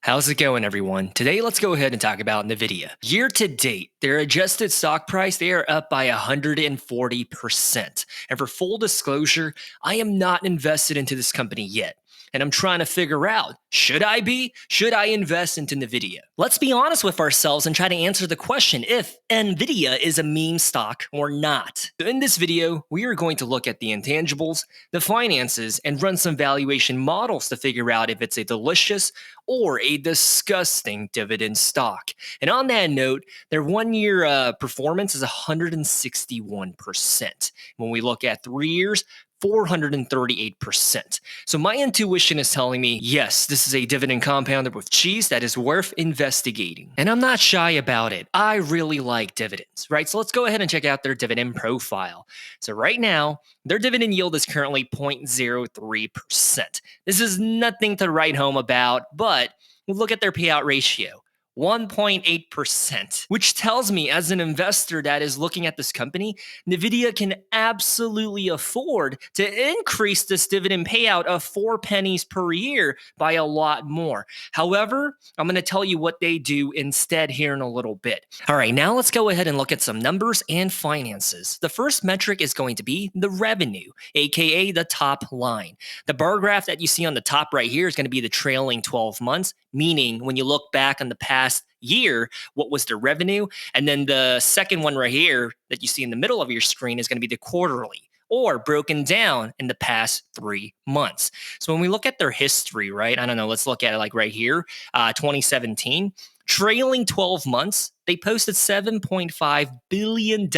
How's it going, everyone? Today, let's go ahead and talk about NVIDIA. Year to date, their adjusted stock price, they are up by 140%. And for full disclosure, I am not invested into this company yet. And I'm trying to figure out, should I be? Should I invest into NVIDIA? Let's be honest with ourselves and try to answer the question if NVIDIA is a meme stock or not. So in this video, we are going to look at the intangibles, the finances, and run some valuation models to figure out if it's a delicious or a disgusting dividend stock. And on that note, their 1 year performance is 161%. When we look at 3 years, 438%. So my intuition is telling me, yes, this is a dividend compounder with cheese that is worth investigating. And I'm not shy about it. I really like dividends, right? So let's go ahead and check out their dividend profile. So right now, their dividend yield is currently 0.03%. This is nothing to write home about, but we'll look at their payout ratio. 1.8%, which tells me as an investor that is looking at this company, NVIDIA can absolutely afford to increase this dividend payout of 4 pennies per year by a lot more. However, I'm going to tell you what they do instead here in a little bit. All right, now let's go ahead and look at some numbers and finances. The first metric is going to be the revenue, aka the top line. The bar graph that you see on the top right here is going to be the trailing 12 months, meaning when you look back on the past year, what was the revenue? And then the second one right here that you see in the middle of your screen is going to be the quarterly, or broken down in the past 3 months. So when we look at their history, right? I don't know, let's look at it like right here, 2017. Trailing 12 months, they posted $7.5 billion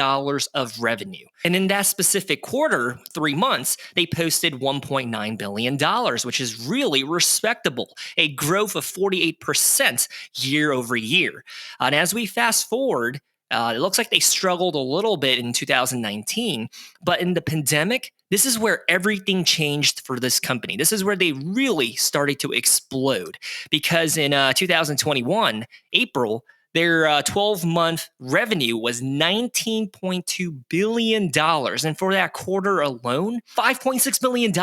of revenue. And in that specific quarter, 3 months, they posted $1.9 billion, which is really respectable, a growth of 48% year over year. And as we fast forward, it looks like they struggled a little bit in 2019, but in the pandemic, this is where everything changed for this company. This is where they really started to explode because in 2021, April, their 12-month revenue was $19.2 billion. And for that quarter alone, $5.6 billion.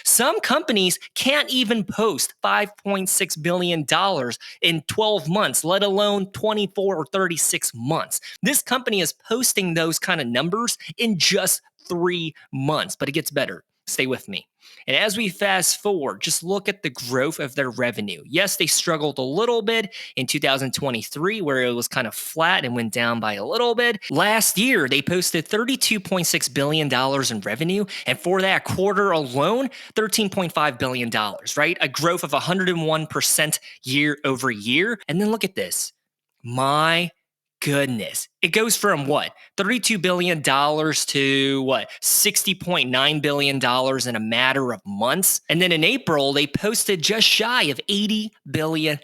Some companies can't even post $5.6 billion in 12 months, let alone 24 or 36 months. This company is posting those kind of numbers in just 3 months, but it gets better. Stay with me. And as we fast forward, just look at the growth of their revenue. Yes, they struggled a little bit in 2023, where it was kind of flat and went down by a little bit. Last year, they posted $32.6 billion in revenue. And for that quarter alone, $13.5 billion, right? A growth of 101% year over year. And then look at this. My goodness. It goes from what? $32 billion to what? $60.9 billion in a matter of months. And then in April, they posted just shy of $80 billion,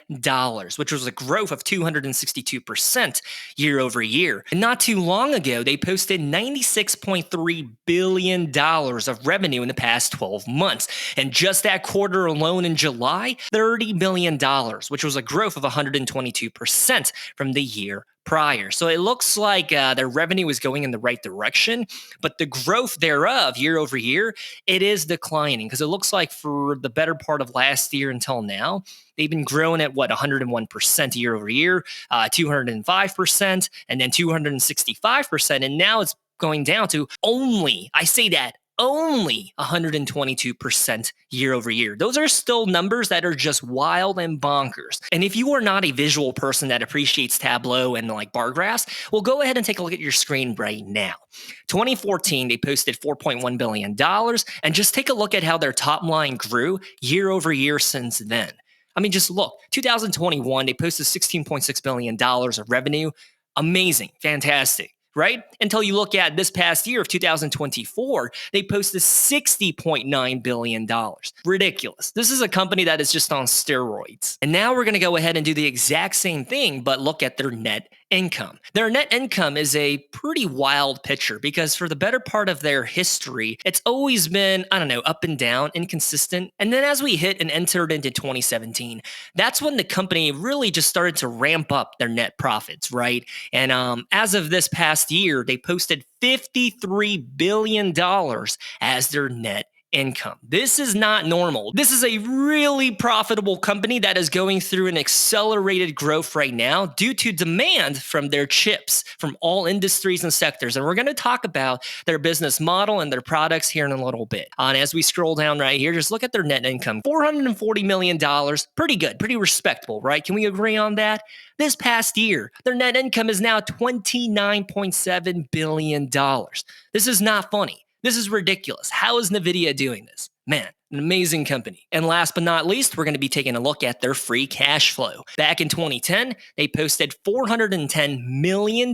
which was a growth of 262% year over year. And not too long ago, they posted $96.3 billion of revenue in the past 12 months. And just that quarter alone in July, $30 billion, which was a growth of 122% from the year prior. So it looks like their revenue is going in the right direction, but the growth thereof year over year, it is declining because it looks like for the better part of last year until now, they've been growing at 101% year over year, 205%, and then 265%. And now it's going down to only 122% year over year. Those are still numbers that are just wild and bonkers. And if you are not a visual person that appreciates Tableau and like bar graphs, well, go ahead and take a look at your screen right now. 2014, they posted $4.1 billion. And just take a look at how their top line grew year over year since then. I mean, just look, 2021, they posted $16.6 billion of revenue. Amazing, fantastic. Right? Until you look at this past year of 2024, they posted $60.9 billion. Ridiculous. This is a company that is just on steroids. And now we're going to go ahead and do the exact same thing, but look at their net income. Their net income is a pretty wild picture because for the better part of their history, it's always been, I don't know, up and down, inconsistent. And then as we hit and entered into 2017, that's when the company really just started to ramp up their net profits, right? And as of this past year, they posted $53 billion as their net income. This is not normal. This is a really profitable company that is going through an accelerated growth right now due to demand from their chips from all industries and sectors. And we're going to talk about their business model and their products here in a little bit. And as we scroll down right here, just look at their net income. $440 million. Pretty good, pretty respectable, right? Can we agree on that? This past year, their net income is now $29.7 billion. This is not funny. This is ridiculous. How is NVIDIA doing this? Man, an amazing company. And last but not least, we're going to be taking a look at their free cash flow. Back in 2010, they posted $410 million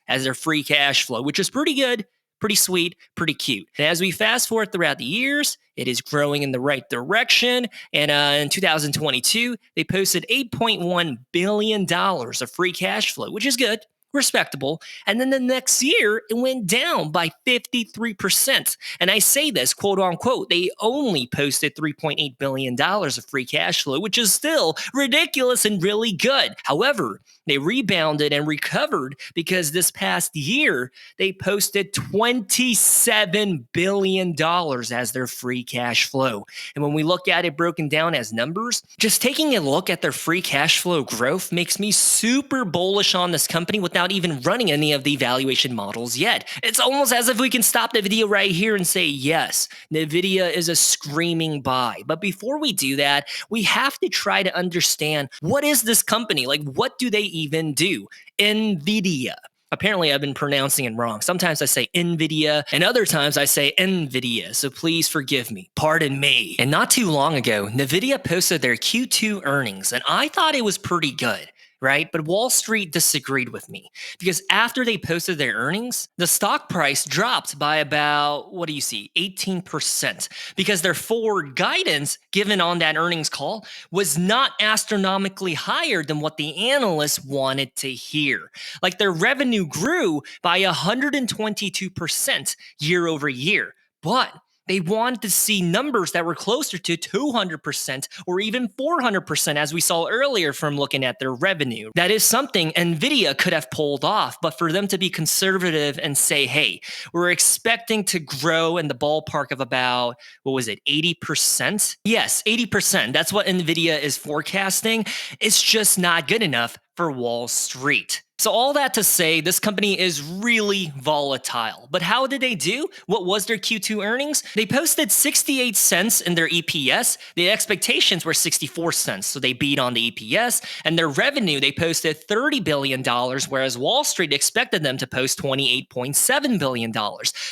as their free cash flow, which is pretty good, pretty sweet, pretty cute. And as we fast forward throughout the years, it is growing in the right direction. And in 2022, they posted $8.1 billion of free cash flow, which is good, respectable. And then the next year, it went down by 53%. And I say this, quote unquote, they only posted $3.8 billion of free cash flow, which is still ridiculous and really good. However, they rebounded and recovered because this past year, they posted $27 billion as their free cash flow. And when we look at it broken down as numbers, just taking a look at their free cash flow growth makes me super bullish on this company without even running any of the valuation models yet. It's almost as if we can stop the video right here and say, yes, NVIDIA is a screaming buy. But before we do that, we have to try to understand, what is this company? Like, what do they even do? NVIDIA. Apparently, I've been pronouncing it wrong. Sometimes I say NVIDIA, and other times I say NVIDIA, so please forgive me. Pardon me. And not too long ago, NVIDIA posted their Q2 earnings, and I thought it was pretty good, right? But Wall Street disagreed with me because after they posted their earnings, the stock price dropped by about, 18%, because their forward guidance given on that earnings call was not astronomically higher than what the analysts wanted to hear. Like, their revenue grew by 122% year over year, but they wanted to see numbers that were closer to 200% or even 400%, as we saw earlier from looking at their revenue. That is something NVIDIA could have pulled off, but for them to be conservative and say, hey, we're expecting to grow in the ballpark of about, 80%? Yes, 80%. That's what NVIDIA is forecasting. It's just not good enough for Wall Street. So all that to say, this company is really volatile. But how did they do? What was their Q2 earnings? They posted 68 cents in their EPS. The expectations were 64 cents, so they beat on the EPS. And their revenue, they posted $30 billion, whereas Wall Street expected them to post $28.7 billion.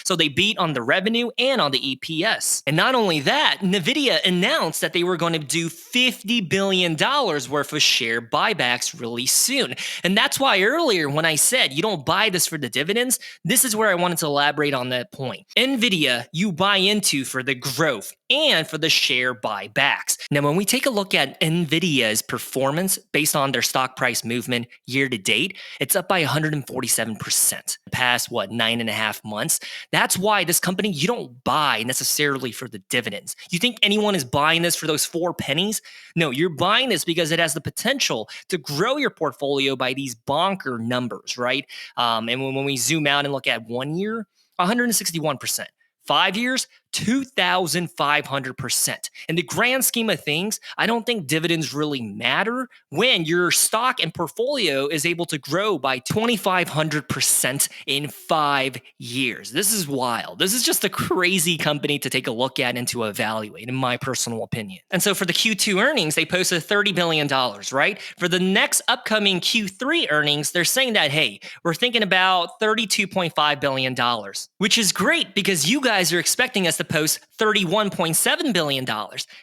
So they beat on the revenue and on the EPS. And not only that, NVIDIA announced that they were going to do $50 billion worth of share buybacks really soon. And that's why earlier when I said you don't buy this for the dividends, this is where I wanted to elaborate on that point. NVIDIA, you buy into for the growth and for the share buybacks. Now, when we take a look at NVIDIA's performance based on their stock price movement year to date, it's up by 147% the past, 9.5 months. That's why this company, you don't buy necessarily for the dividends. You think anyone is buying this for those 4 pennies? No, you're buying this because it has the potential to grow your portfolio by these bonker numbers, right? And when we zoom out and look at 1 year, 161%. 5 years, 2,500%. In the grand scheme of things, I don't think dividends really matter when your stock and portfolio is able to grow by 2,500% in 5 years. This is wild. This is just a crazy company to take a look at and to evaluate, in my personal opinion. And so for the Q2 earnings, they posted $30 billion, right? For the next upcoming Q3 earnings, they're saying that, hey, we're thinking about $32.5 billion, which is great because you guys are expecting us to post $31.7 billion,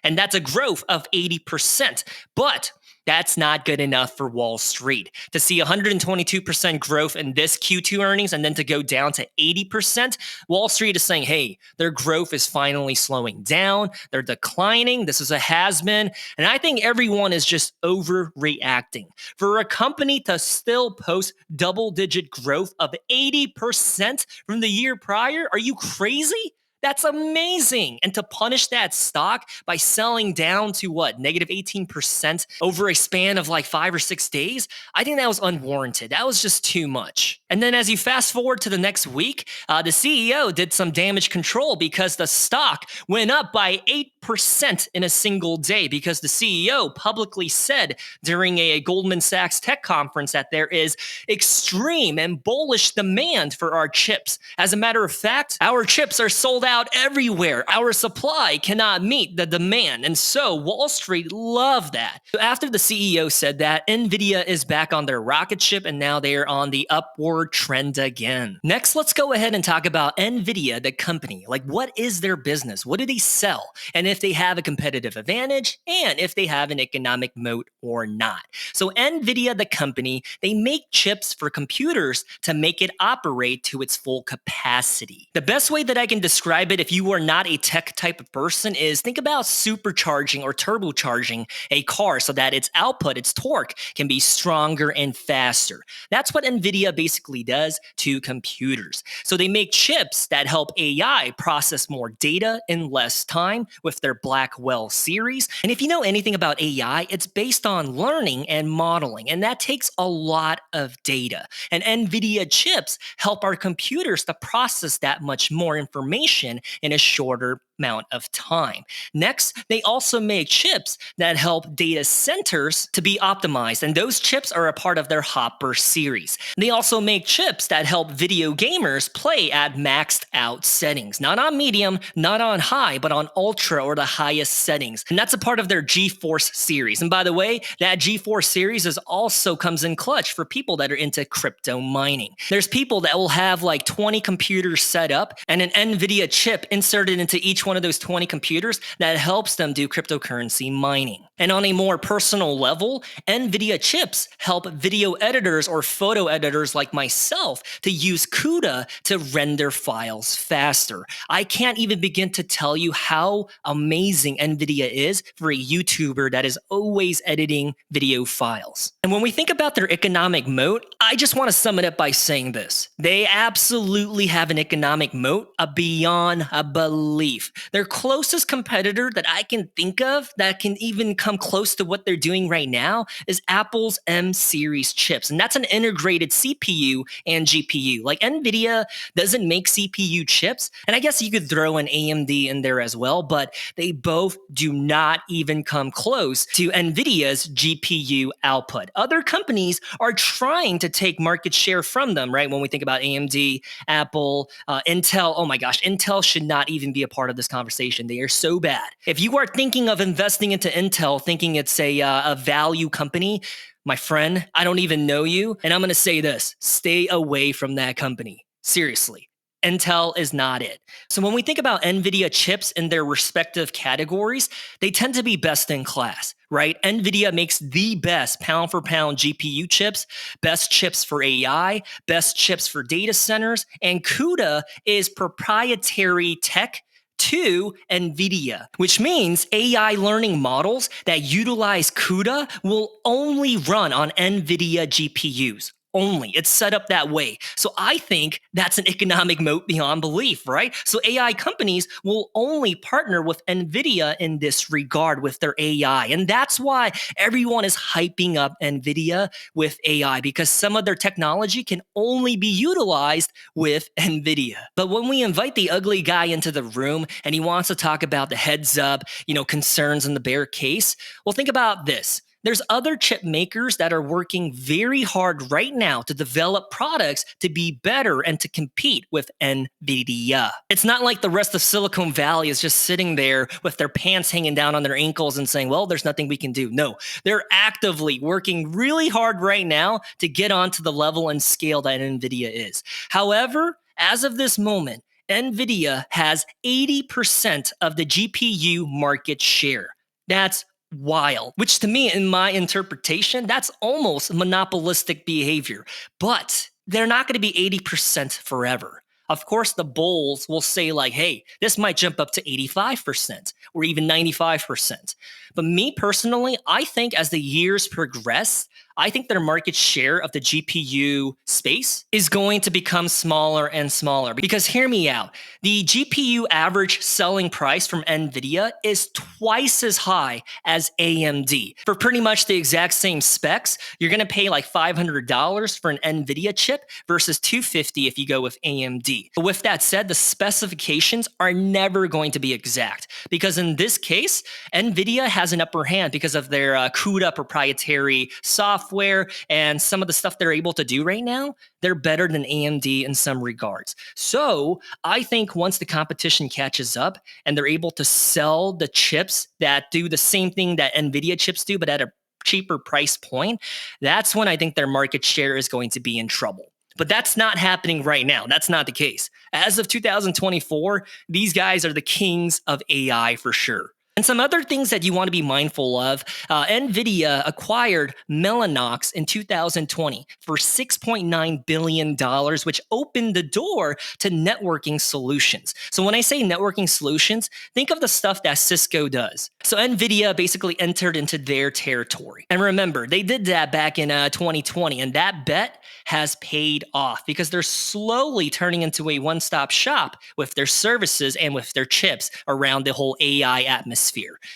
and that's a growth of 80%. But that's not good enough for Wall Street. To see 122% growth in this Q2 earnings and then to go down to 80%, Wall Street is saying, hey, their growth is finally slowing down. They're declining. This is a has-been. And I think everyone is just overreacting. For a company to still post double-digit growth of 80% from the year prior, are you crazy? That's amazing. And to punish that stock by selling down to what, negative 18% over a span of like 5 or 6 days, I think that was unwarranted. That was just too much. And then as you fast forward to the next week, the CEO did some damage control because the stock went up by 8% in a single day because the CEO publicly said during a Goldman Sachs tech conference that there is extreme and bullish demand for our chips. As a matter of fact, our chips are sold out everywhere. Our supply cannot meet the demand. And so Wall Street loved that. So after the CEO said that, NVIDIA is back on their rocket ship and now they are on the upward trend again. Next, let's go ahead and talk about NVIDIA, the company. Like, what is their business? What do they sell? And if they have a competitive advantage and if they have an economic moat or not. So NVIDIA, the company, they make chips for computers to make it operate to its full capacity. The best way that I can describe it if you are not a tech type of person is think about supercharging or turbocharging a car so that its output, its torque, can be stronger and faster. That's what NVIDIA basically does to computers. So they make chips that help AI process more data in less time with their Blackwell series. And if you know anything about AI, it's based on learning and modeling, and that takes a lot of data. And NVIDIA chips help our computers to process that much more information in a shorter amount of time. Next, they also make chips that help data centers to be optimized, and those chips are a part of their Hopper series. They also make chips that help video gamers play at maxed out settings, not on medium, not on high, but on ultra or the highest settings. And that's a part of their GeForce series. And by the way, that GeForce series also comes in clutch for people that are into crypto mining. There's people that will have like 20 computers set up and an NVIDIA chip inserted into each one of those 20 computers that helps them do cryptocurrency mining. And on a more personal level, NVIDIA chips help video editors or photo editors like myself to use CUDA to render files faster. I can't even begin to tell you how amazing NVIDIA is for a YouTuber that is always editing video files. And when we think about their economic moat, I just want to sum it up by saying this. They absolutely have an economic moat beyond a belief. Their closest competitor that I can think of that can even come close to what they're doing right now is Apple's M series chips. And that's an integrated CPU and GPU. Like NVIDIA doesn't make CPU chips. And I guess you could throw an AMD in there as well, but they both do not even come close to NVIDIA's GPU output. Other companies are trying to take market share from them, right? When we think about AMD, Apple, Intel, oh my gosh, Intel should not even be a part of this conversation. They are so bad. If you are thinking of investing into Intel, thinking it's a value company, my friend, I don't even know you. And I'm going to say this, stay away from that company. Seriously. Intel is not it. So when we think about NVIDIA chips in their respective categories, they tend to be best in class, right? NVIDIA makes the best pound for pound GPU chips, best chips for AI, best chips for data centers, and CUDA is proprietary tech to NVIDIA, which means AI learning models that utilize CUDA will only run on NVIDIA GPUs. Only. It's set up that way. So I think that's an economic moat beyond belief, right? So AI companies will only partner with NVIDIA in this regard with their AI. And that's why everyone is hyping up NVIDIA with AI because some of their technology can only be utilized with NVIDIA. But when we invite the ugly guy into the room and he wants to talk about the heads up, concerns in the bear case, well, think about this. There's other chip makers that are working very hard right now to develop products to be better and to compete with NVIDIA. It's not like the rest of Silicon Valley is just sitting there with their pants hanging down on their ankles and saying, well, there's nothing we can do. No, they're actively working really hard right now to get onto the level and scale that NVIDIA is. However, as of this moment, NVIDIA has 80% of the GPU market share. That's wild, which to me, in my interpretation, that's almost monopolistic behavior. But they're not going to be 80% forever. Of course, the bulls will say like, hey, this might jump up to 85% or even 95%. But me personally, I think as the years progress, I think their market share of the GPU space is going to become smaller and smaller. Because hear me out, the GPU average selling price from NVIDIA is twice as high as AMD. For pretty much the exact same specs, you're going to pay like $500 for an NVIDIA chip versus $250 if you go with AMD. But with that said, the specifications are never going to be exact because in this case, NVIDIA has an upper hand because of their CUDA proprietary software and some of the stuff they're able to do right now. They're better than AMD in some regards. So I think once the competition catches up and they're able to sell the chips that do the same thing that NVIDIA chips do, but at a cheaper price point, that's when I think their market share is going to be in trouble. But that's not happening right now. That's not the case. As of 2024, these guys are the kings of AI for sure. And some other things that you want to be mindful of, NVIDIA acquired Mellanox in 2020 for $6.9 billion, which opened the door to networking solutions. So when I say networking solutions, think of the stuff that Cisco does. So NVIDIA basically entered into their territory. And remember, they did that back in 2020, and that bet has paid off because they're slowly turning into a one-stop shop with their services and with their chips around the whole AI atmosphere.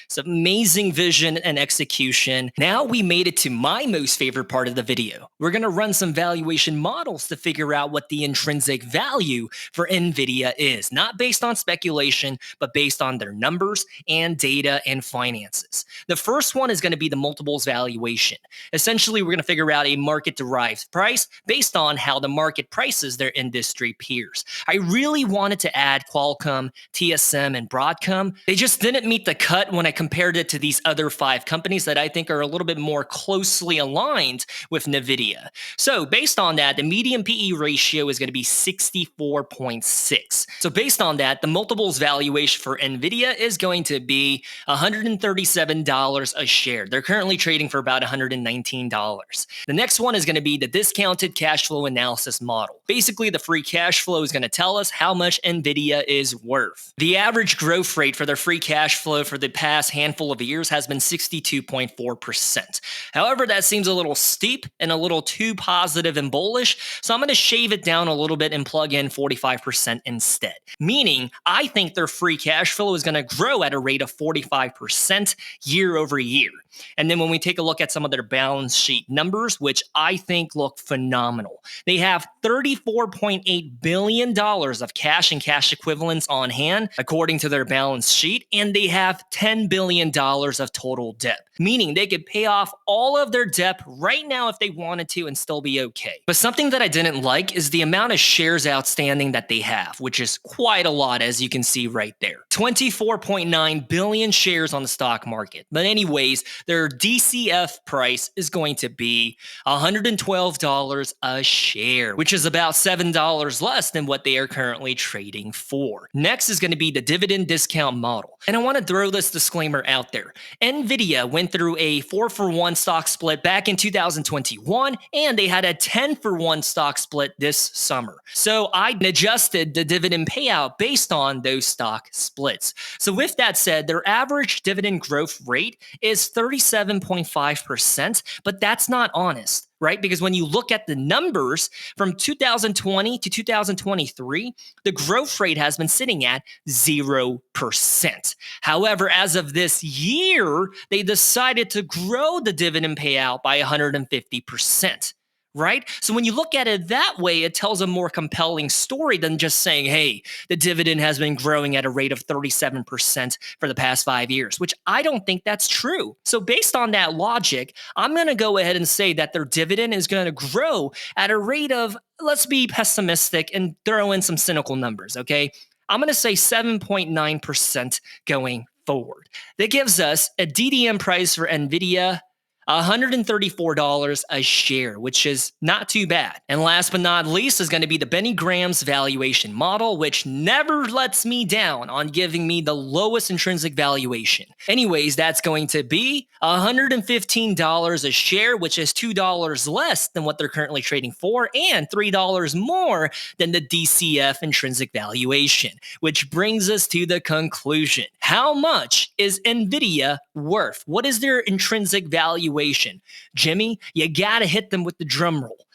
It's amazing vision and execution. Now we made it to my most favorite part of the video. We're going to run some valuation models to figure out what the intrinsic value for NVIDIA is, not based on speculation, but based on their numbers and data and finances. The first one is going to be the multiples valuation. Essentially, we're going to figure out a market-derived price based on how the market prices their industry peers. I really wanted to add Qualcomm, TSM, and Broadcom. They just didn't meet the cut when I compared it to these other 5 companies that I think are a little bit more closely aligned with NVIDIA. So based on that, the median PE ratio is going to be 64.6. So based on that, the multiples valuation for NVIDIA is going to be $137 a share. They're currently trading for about $119. The next one is going to be the discounted cash flow analysis model. Basically, the free cash flow is going to tell us how much NVIDIA is worth. The average growth rate for their free cash flow for the past handful of years has been 62.4%. However, that seems a little steep and a little too positive and bullish, so I'm going to shave it down a little bit and plug in 45% instead. Meaning, I think their free cash flow is going to grow at a rate of 45% year over year. And then when we take a look at some of their balance sheet numbers, which I think look phenomenal, they have $34.8 billion of cash and cash equivalents on hand, according to their balance sheet, and they have $10 billion of total debt, meaning they could pay off all of their debt right now if they wanted to and still be okay. But something that I didn't like is the amount of shares outstanding that they have, which is quite a lot, as you can see right there. 24.9 billion shares on the stock market. But anyways, their DCF price is going to be $112 a share, which is about $7 less than what they are currently trading for. Next is going to be the dividend discount model. And I want to throw this disclaimer out there. NVIDIA went through a 4-for-1 stock split back in 2021, and they had a 10-for-1 stock split this summer. So I adjusted the dividend payout based on those stock splits. So with that said, their average dividend growth rate is 37.5%, but that's not honest, right? Because when you look at the numbers from 2020 to 2023, the growth rate has been sitting at 0%. However, as of this year, they decided to grow the dividend payout by 150%. Right? So when you look at it that way, it tells a more compelling story than just saying, hey, the dividend has been growing at a rate of 37% for the past 5 years, which I don't think that's true. So based on that logic, I'm going to go ahead and say that their dividend is going to grow at a rate of, let's be pessimistic and throw in some cynical numbers, okay? I'm going to say 7.9% going forward. That gives us a DDM price for NVIDIA $134 a share, which is not too bad. And last but not least is going to be the Benny Graham's valuation model, which never lets me down on giving me the lowest intrinsic valuation. Anyways, that's going to be $115 a share, which is $2 less than what they're currently trading for, and $3 more than the DCF intrinsic valuation, which brings us to the conclusion. How much is NVIDIA worth? What is their intrinsic value valuation. Jimmy, you gotta hit them with the drum roll.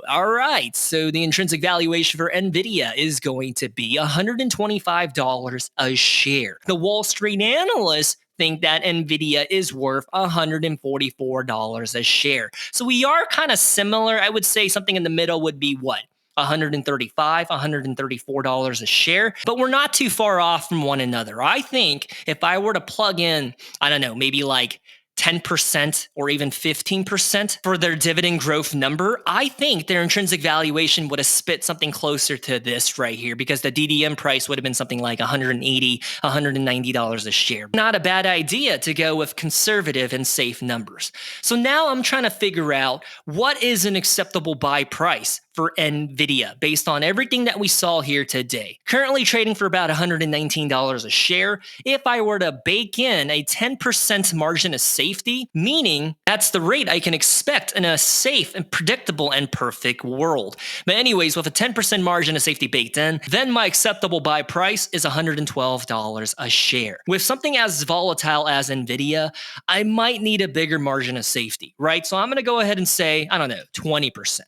All right, so the intrinsic valuation for NVIDIA is going to be $125 a share. The Wall Street analysts think that NVIDIA is worth $144 a share. So we are kind of similar. I would say something in the middle would be what? $135, $134 a share, but we're not too far off from one another. I think if I were to plug in, I don't know, maybe like 10% or even 15% for their dividend growth number, I think their intrinsic valuation would have spit something closer to this right here, because the DDM price would have been something like $180, $190 a share. Not a bad idea to go with conservative and safe numbers. So now I'm trying to figure out what is an acceptable buy price for NVIDIA based on everything that we saw here today. Currently trading for about $119 a share. If I were to bake in a 10% margin of safety, meaning that's the rate I can expect in a safe and predictable and perfect world. But anyways, with a 10% margin of safety baked in, then my acceptable buy price is $112 a share. With something as volatile as NVIDIA, I might need a bigger margin of safety, right? So I'm going to go ahead and say, I don't know, 20%.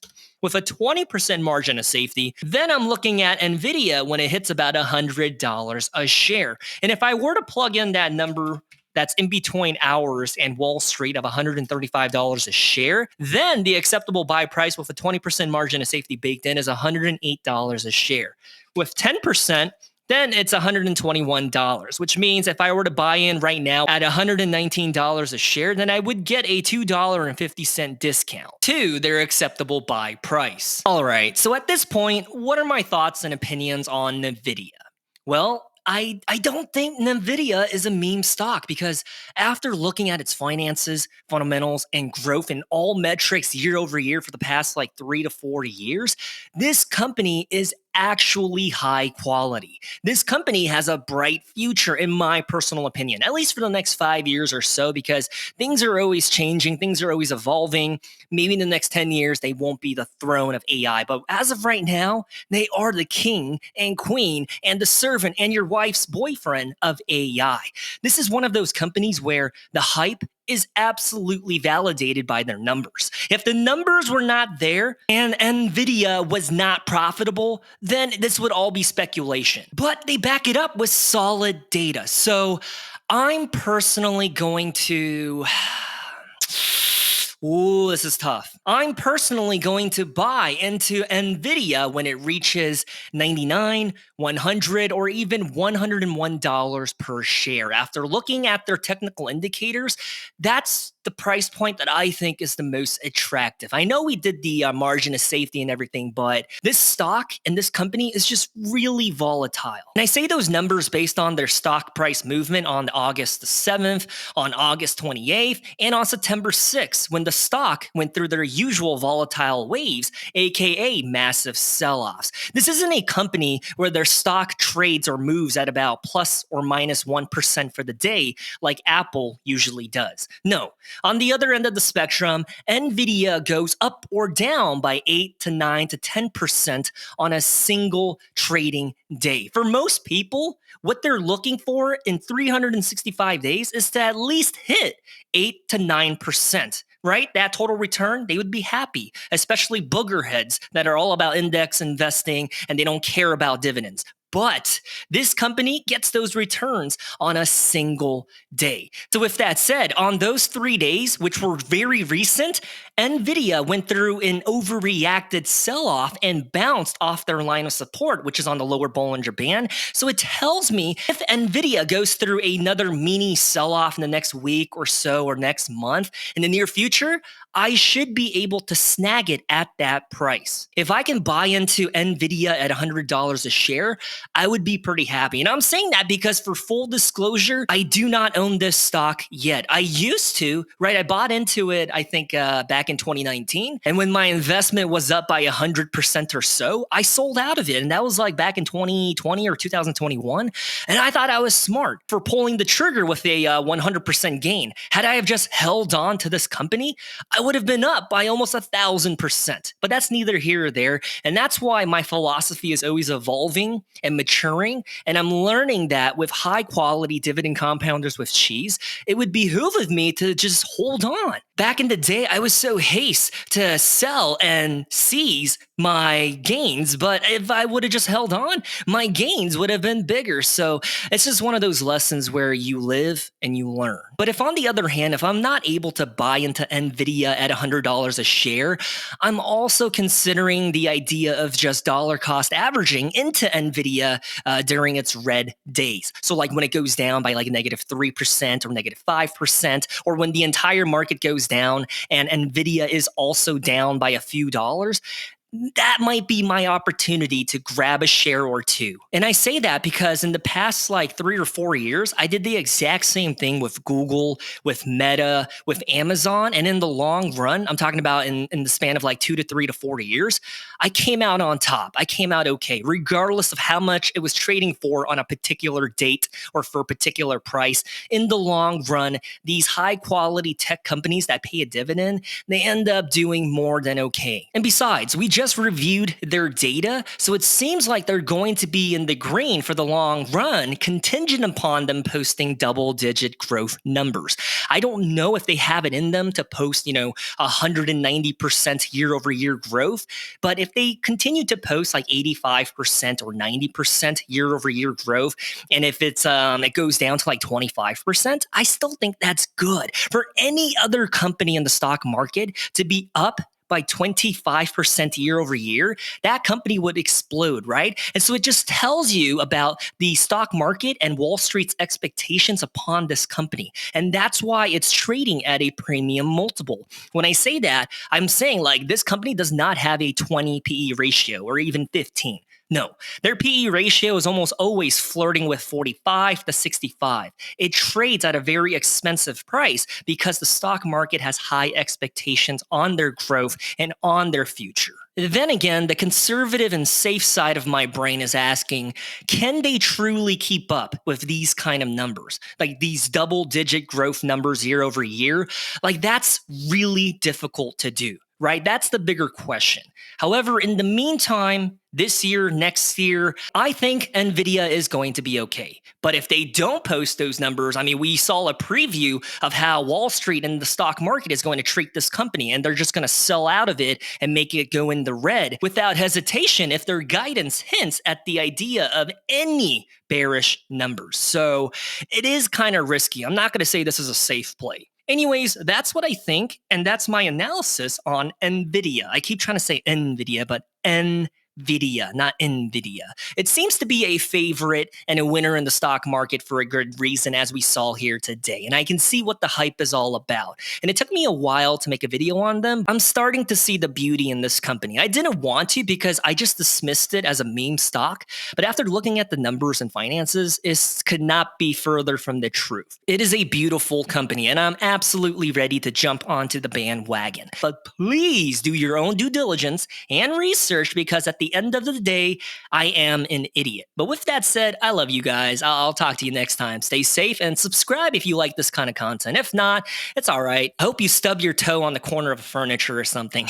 With a 20% margin of safety, then I'm looking at NVIDIA when it hits about $100 a share. And if I were to plug in that number that's in between ours and Wall Street of $135 a share, then the acceptable buy price with a 20% margin of safety baked in is $108 a share. With 10%, then it's $121, which means if I were to buy in right now at $119 a share, then I would get a $2.50 discount to their acceptable buy price. All right, so at this point, what are my thoughts and opinions on NVIDIA? Well, I don't think NVIDIA is a meme stock, because after looking at its finances, fundamentals, and growth in all metrics year over year for the past like 3 to 4 years, this company is actually high quality. This company has a bright future, in my personal opinion, at least for the next 5 years or so, because things are always changing, things are always evolving. Maybe in the next 10 years, they won't be the throne of AI, but as of right now, they are the king and queen and the servant and your wife's boyfriend of AI. This is one of those companies where the hype is absolutely validated by their numbers. If the numbers were not there and NVIDIA was not profitable, then this would all be speculation. But they back it up with solid data. So I'm personally going to... Ooh, this is tough. I'm personally going to buy into NVIDIA when it reaches $99, $100, or even $101 per share. After looking at their technical indicators, that's the price point that I think is the most attractive. I know we did the margin of safety and everything, but this stock and this company is just really volatile. And I say those numbers based on their stock price movement on August the 7th, on August 28th, and on September 6th, when the stock went through their usual volatile waves, aka massive sell-offs. This isn't a company where their stock trades or moves at about plus or minus 1% for the day like Apple usually does. No. On the other end of the spectrum, NVIDIA goes up or down by 8 to 9 to 10% on a single trading day. For most people, what they're looking for in 365 days is to at least hit 8 to 9%. Right? That total return, they would be happy, especially booger heads that are all about index investing and they don't care about dividends. But this company gets those returns on a single day. So with that said, on those 3 days, which were very recent, NVIDIA went through an overreacted sell-off and bounced off their line of support, which is on the lower Bollinger Band. So it tells me if NVIDIA goes through another mini sell-off in the next week or so or next month in the near future, I should be able to snag it at that price. If I can buy into NVIDIA at $100 a share, I would be pretty happy. And I'm saying that because, for full disclosure, I do not own this stock yet. I used to, right? I bought into it, I think, back in 2019. And when my investment was up by 100% or so, I sold out of it. And that was like back in 2020 or 2021. And I thought I was smart for pulling the trigger with a 100% gain. Had I have just held on to this company, I would have been up by almost 1,000%. But that's neither here or there. And that's why my philosophy is always evolving and and maturing. And I'm learning that with high quality dividend compounders with cheese, it would behoove of me to just hold on. Back in the day, I was so haste to sell and seize my gains, but if I would have just held on, my gains would have been bigger. So it's just one of those lessons where you live and you learn. But if on the other hand, if I'm not able to buy into NVIDIA at $100 a share, I'm also considering the idea of just dollar cost averaging into NVIDIA during its red days. So like when it goes down by like -3% or -5%, or when the entire market goes down and NVIDIA is also down by a few dollars, that might be my opportunity to grab a share or two. And I say that because in the past like 3 or 4 years, I did the exact same thing with Google, with Meta, with Amazon. And in the long run, I'm talking about in the span of like 2 to 3 to 4 years, I came out on top. I came out okay, regardless of how much it was trading for on a particular date or for a particular price. In the long run, these high quality tech companies that pay a dividend, they end up doing more than okay. And besides, we just reviewed their data, so it seems like they're going to be in the green for the long run, contingent upon them posting double-digit growth numbers. I don't know if they have it in them to post, 190% year-over-year growth, but if they continue to post like 85% or 90% year-over-year growth, and if it goes down to like 25%, I still think that's good. For any other company in the stock market to be up by 25% year over year, that company would explode, right? And so it just tells you about the stock market and Wall Street's expectations upon this company. And that's why it's trading at a premium multiple. When I say that, I'm saying like this company does not have a 20 PE ratio or even 15. No, their PE ratio is almost always flirting with 45 to 65. It trades at a very expensive price because the stock market has high expectations on their growth and on their future. Then again, the conservative and safe side of my brain is asking, can they truly keep up with these kind of numbers? Like these double-digit growth numbers year over year? Like that's really difficult to do, right? That's the bigger question. However, in the meantime, this year, next year, I think NVIDIA is going to be okay. But if they don't post those numbers, I mean, we saw a preview of how Wall Street and the stock market is going to treat this company, and they're just going to sell out of it and make it go in the red without hesitation if their guidance hints at the idea of any bearish numbers. So it is kind of risky. I'm not going to say this is a safe play. Anyways, that's what I think, and that's my analysis on NVIDIA. I keep trying to say NVIDIA, but NVIDIA, not NVIDIA. It seems to be a favorite and a winner in the stock market for a good reason, as we saw here today. And I can see what the hype is all about. And it took me a while to make a video on them. I'm starting to see the beauty in this company. I didn't want to because I just dismissed it as a meme stock. But after looking at the numbers and finances, it could not be further from the truth. It is a beautiful company, and I'm absolutely ready to jump onto the bandwagon. But please do your own due diligence and research, because at the end of the day, I am an idiot. But with that said, I love you guys. I'll talk to you next time. Stay safe and subscribe if you like this kind of content. If not, it's all right. I hope you stub your toe on the corner of furniture or something.